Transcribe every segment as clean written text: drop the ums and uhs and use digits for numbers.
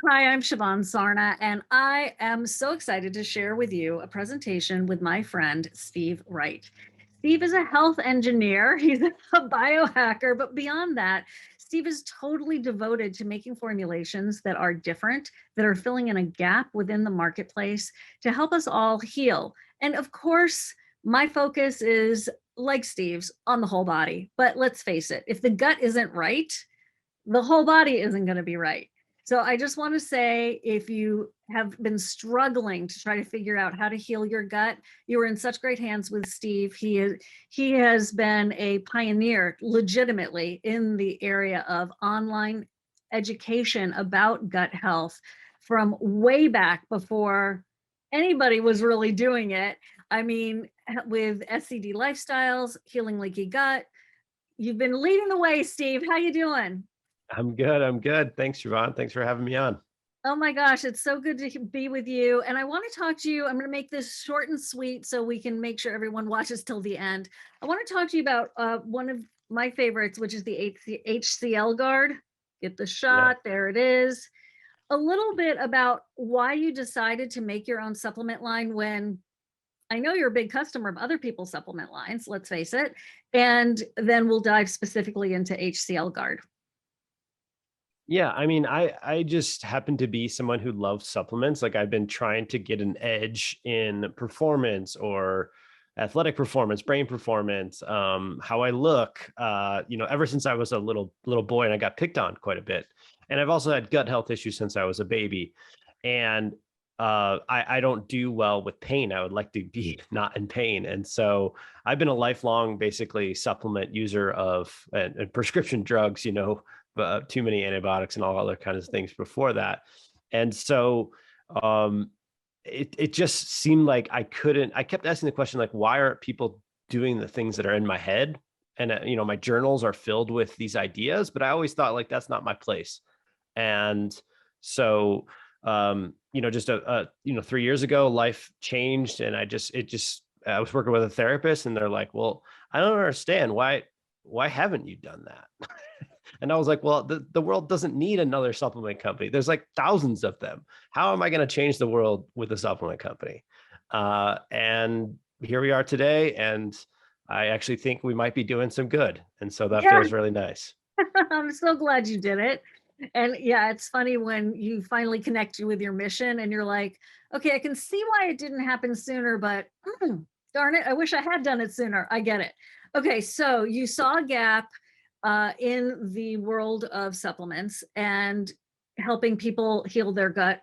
Hi, I'm Siobhan Sarna, and I am so excited to share with you a presentation with my friend, Steve Wright. Steve is a health engineer, he's a biohacker, but beyond that, Steve is totally devoted to making formulations that are different, that are filling in a gap within the marketplace to help us all heal. And of course, my focus is, like Steve's, on the whole body. But let's face it, if the gut isn't right, the whole body isn't going to be right. So I just want to say, if you have been struggling to try to figure out how to heal your gut, you are in such great hands with Steve. He has been a pioneer legitimately in the area of online education about gut health from way back before anybody was really doing it. I mean, with SCD lifestyles, healing leaky gut. You've been leading the way, Steve. How you doing? I'm good. I'm good. Thanks, Siobhan. Thanks for having me on. Oh my gosh, it's so good to be with you. And I want to talk to you. I'm going to make this short and sweet so we can make sure everyone watches till the end. I want to talk to you about one of my favorites, which is the HCL Guard. Get the Yeah. shot. There it is. A little bit about why you decided to make your own supplement line when I know you're a big customer of other people's supplement lines, let's face it. And then we'll dive specifically into HCL Guard. Yeah. I just happen to be someone who loves supplements. Like I've been trying to get an edge in performance or athletic performance, brain performance, how I look, ever since I was a little boy and I got picked on quite a bit. And I've also had gut health issues since I was a baby. And I don't do well with pain. I would like to be not in pain. And so I've been a lifelong, basically supplement user of and prescription drugs, too many antibiotics and all other kinds of things before that. And so um, it just seemed like I kept asking the question, like, why aren't people doing the things that are in my head? And, my journals are filled with these ideas, but I always thought like, that's not my place. And so, just 3 years ago, life changed and I was working with a therapist and they're like, well, I don't understand why haven't you done that? And I was like, well, the world doesn't need another supplement company. There's like thousands of them. How am I going to change the world with a supplement company? And here we are today. And I actually think we might be doing some good. And so that Yeah, feels really nice. I'm so glad you did it. And yeah, it's funny when you finally connect you with your mission and you're like, okay, I can see why it didn't happen sooner, but darn it, I wish I had done it sooner. I get it. Okay, so you saw a gap in the world of supplements and helping people heal their gut.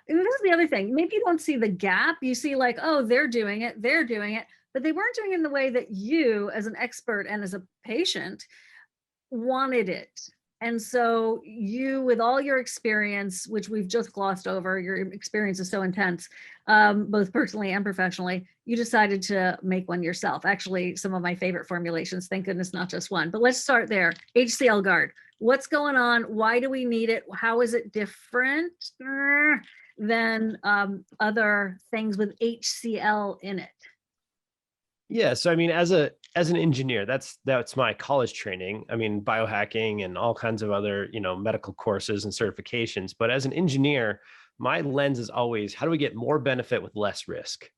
And this is the other thing. Maybe you don't see the gap. You see, like, oh, they're doing it, but they weren't doing it in the way that you, as an expert and as a patient, wanted it. And so you, with all your experience, which we've just glossed over, your experience is so intense, both personally and professionally, you decided to make one yourself. Actually, some of my favorite formulations, thank goodness, not just one. But let's start there. HCL Guard. What's going on? Why do we need it? How is it different than other things with HCL in it? Yeah. So as an engineer, that's my college training. I mean, biohacking and all kinds of other, medical courses and certifications. But as an engineer, my lens is always, how do we get more benefit with less risk?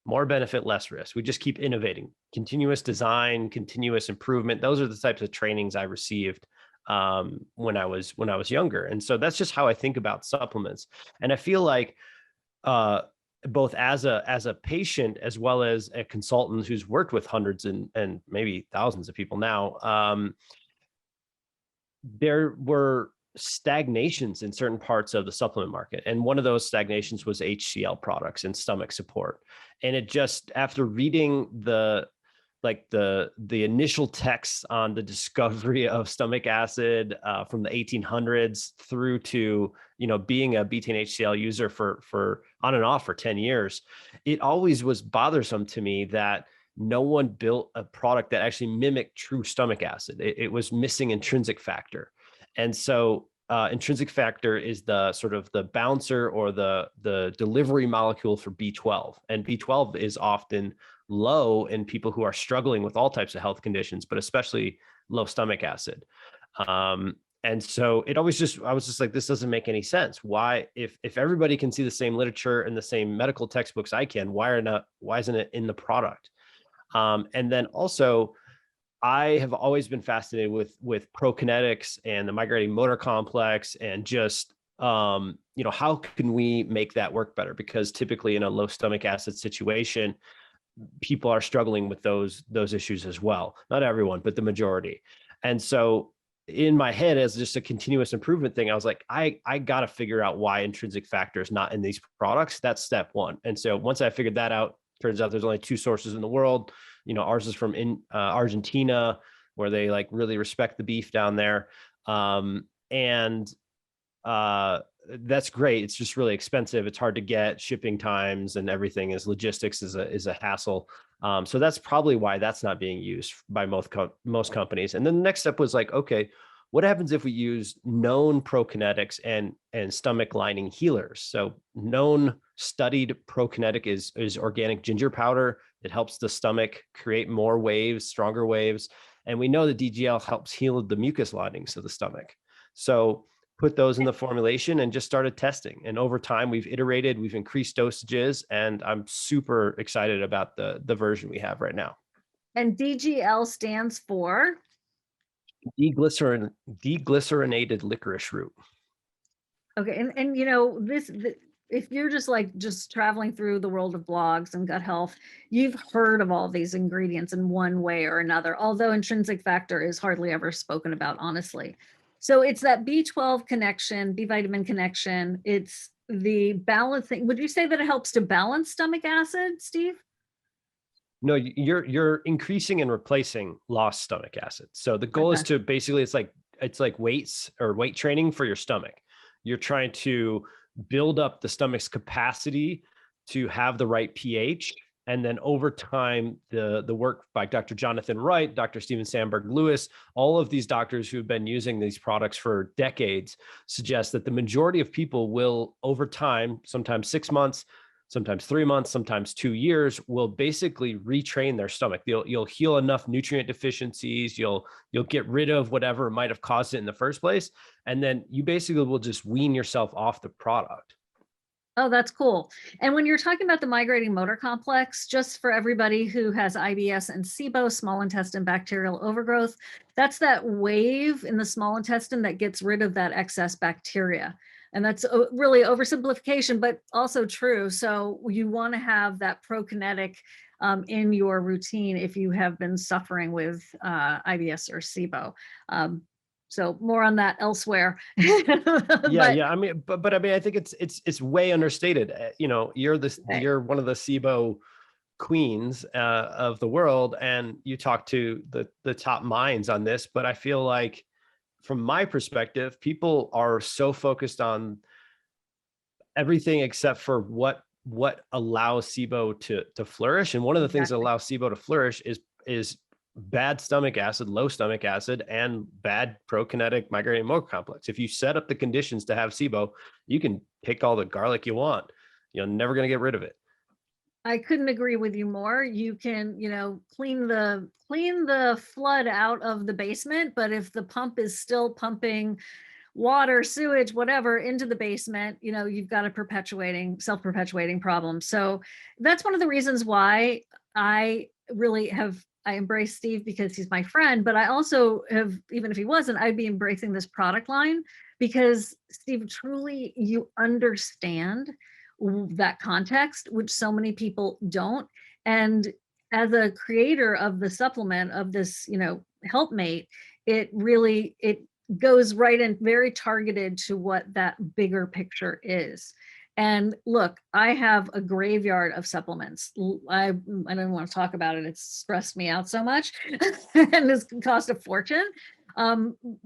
More benefit, less risk. We just keep innovating, continuous design, continuous improvement. Those are the types of trainings I received when I was younger. And so that's just how I think about supplements. And I feel like uh, both as a patient as well as a consultant who's worked with hundreds and maybe thousands of people now, there were stagnations in certain parts of the supplement market. And one of those stagnations was HCL products and stomach support. And it just, after reading the initial texts on the discovery of stomach acid from the 1800s through to being a betaine HCL user for on and off for 10 years, it always was bothersome to me that no one built a product that actually mimicked true stomach acid. It was missing intrinsic factor. And so intrinsic factor is the sort of the bouncer or the delivery molecule for B12. And B12 is often low in people who are struggling with all types of health conditions, but especially low stomach acid. And so it always just, I was just like, this doesn't make any sense. Why, if everybody can see the same literature and the same medical textbooks I can, why isn't it in the product? And then also, I have always been fascinated with prokinetics and the migrating motor complex, and just how can we make that work better? Because typically in a low stomach acid situation, people are struggling with those issues as well. Not everyone, but the majority. And so in my head, as just a continuous improvement thing, I was like, I got to figure out why intrinsic factor is not in these products. That's step one. And so once I figured that out, turns out there's only 2 sources in the world. Ours is from Argentina, where they like really respect the beef down there. And that's great. It's just really expensive. It's hard to get. Shipping times and everything is logistics is a hassle. So that's probably why that's not being used by most companies. And then the next step was like, okay, what happens if we use known prokinetics and stomach lining healers? So known studied prokinetic is organic ginger powder. It helps the stomach create more waves, stronger waves. And we know that DGL helps heal the mucus linings of the stomach. So put those in the formulation and just started testing. And over time, we've iterated, we've increased dosages, and I'm super excited about the version we have right now. And DGL stands for? Deglycerinated licorice root. Okay. And if you're just traveling through the world of blogs and gut health, you've heard of all these ingredients in one way or another, although intrinsic factor is hardly ever spoken about, honestly. So it's that B12 connection, B vitamin connection. It's the balancing. Would you say that it helps to balance stomach acid, Steve? No, you're increasing and replacing lost stomach acid. So the goal is to basically, it's like weights or weight training for your stomach. You're trying to build up the stomach's capacity to have the right pH. And then over time, the work by Dr. Jonathan Wright, Dr. Steven Sandberg Lewis, all of these doctors who have been using these products for decades suggest that the majority of people will, over time, sometimes 6 months, sometimes 3 months, sometimes 2 years, will basically retrain their stomach. You'll heal enough nutrient deficiencies. You'll get rid of whatever might have caused it in the first place. And then you basically will just wean yourself off the product. Oh, that's cool. And when you're talking about the migrating motor complex, just for everybody who has IBS and SIBO, small intestine bacterial overgrowth, that's that wave in the small intestine that gets rid of that excess bacteria. And that's really oversimplification, but also true. So you want to have that prokinetic in your routine if you have been suffering with IBS or SIBO. So more on that elsewhere. Yeah. I mean, but I mean, I think it's way understated. You're one of the SIBO queens of the world, and you talk to the top minds on this. But I feel like, from my perspective, people are so focused on everything except for what allows SIBO to flourish. And one of the things that allows SIBO to flourish is bad stomach acid, low stomach acid, and bad prokinetic migrating motor complex. If you set up the conditions to have SIBO, you can pick all the garlic you want. You're never going to get rid of it. I couldn't agree with you more. You can, clean the flood out of the basement, but if the pump is still pumping water, sewage, whatever into the basement, you've got a self-perpetuating problem. So that's one of the reasons why I embrace Steve, because he's my friend, but I also have, even if he wasn't, I'd be embracing this product line because, Steve, truly you understand that context, which so many people don't. And as a creator of the supplement, of this, helpmate, it goes right in, very targeted to what that bigger picture is. And look, I have a graveyard of supplements. I don't want to talk about it. It's stressed me out so much and it's cost a fortune.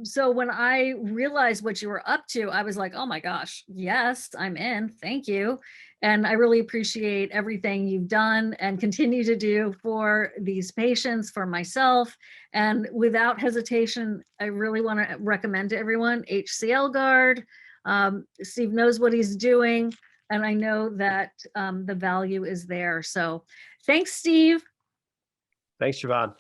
So when I realized what you were up to, I was like, oh my gosh, yes, I'm in. Thank you. And I really appreciate everything you've done and continue to do for these patients, for myself. And without hesitation, I really want to recommend to everyone HCL Guard. Steve knows what he's doing, and I know that the value is there. So thanks, Steve. Thanks, Siobhan.